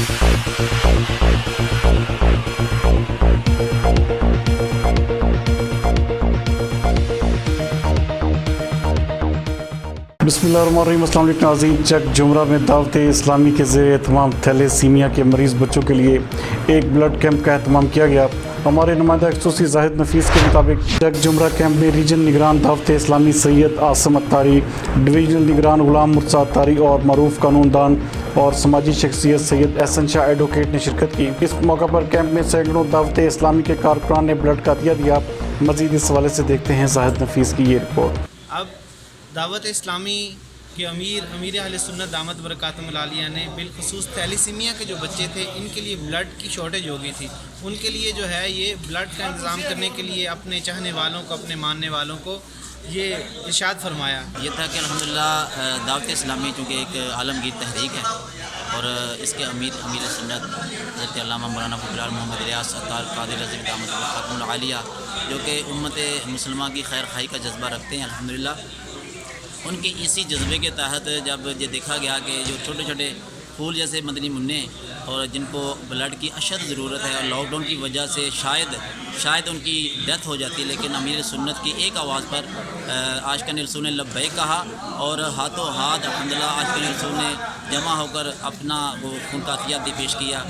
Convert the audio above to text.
بسم اللہ الرحمن الرحیم۔ السلام علیکم ناظرین، چک جمرہ میں دعوت اسلامی کے زیر اہتمام تھیلیسیمیا کے مریض بچوں کے لیے ایک بلڈ کیمپ کا اہتمام کیا گیا۔ ہمارے نمائندہ خصوصی زاہد نفیس کے مطابق چک جمرہ کیمپ میں ریجن نگران دعوت اسلامی سید عاصم اتاری، ڈویژنل نگران غلام مرتضی اتاری اور معروف قانون دان اور سماجی شخصیت سید احسن شاہ ایڈوکیٹ نے شرکت کی۔ اس موقع پر کیمپ میں سینکڑوں دعوت اسلامی کے کارکنان نے بلڈ کا عطیہ دیا۔ مزید اس حوالے سے دیکھتے ہیں زاہد نفیس کی یہ رپورٹ۔ اب دعوت اسلامی کے امیر اہل سنت دامت برکاتہم العالیہ نے بالخصوص تھیلیسیمیا کے جو بچے تھے ان کے لیے بلڈ کی شارٹیج ہو گئی تھی، ان کے لیے جو ہے یہ بلڈ کا انتظام کرنے کے لیے اپنے چاہنے والوں کو، اپنے ماننے والوں کو یہ ارشاد فرمایا۔ یہ تھا کہ الحمدللہ دعوت اسلامی چونکہ ایک عالمگیر تحریک ہے اور اس کے امیر سنت حضرت علامہ مولانا فضل محمد ریاض ستار قادری رضی دامت برکاتہم العالیہ جو کہ امت مسلمہ کی خیر خواہی کا جذبہ رکھتے ہیں، الحمدللہ ان کے اسی جذبے کے تحت جب یہ دیکھا گیا کہ جو چھوٹے چھوٹے پھول جیسے مدنی منع اور جن کو بلڈ کی اشد ضرورت ہے اور لاک ڈاؤن کی وجہ سے شاید ان کی ڈیتھ ہو جاتی ہے، لیکن امیر سنت کی ایک آواز پر عاشقان رسول نے لبیک کہا اور ہاتھوں ہاتھ الحمدللہ عاشقان رسول نے جمع ہو کر اپنا وہ خون کا عطیہ پیش کیا۔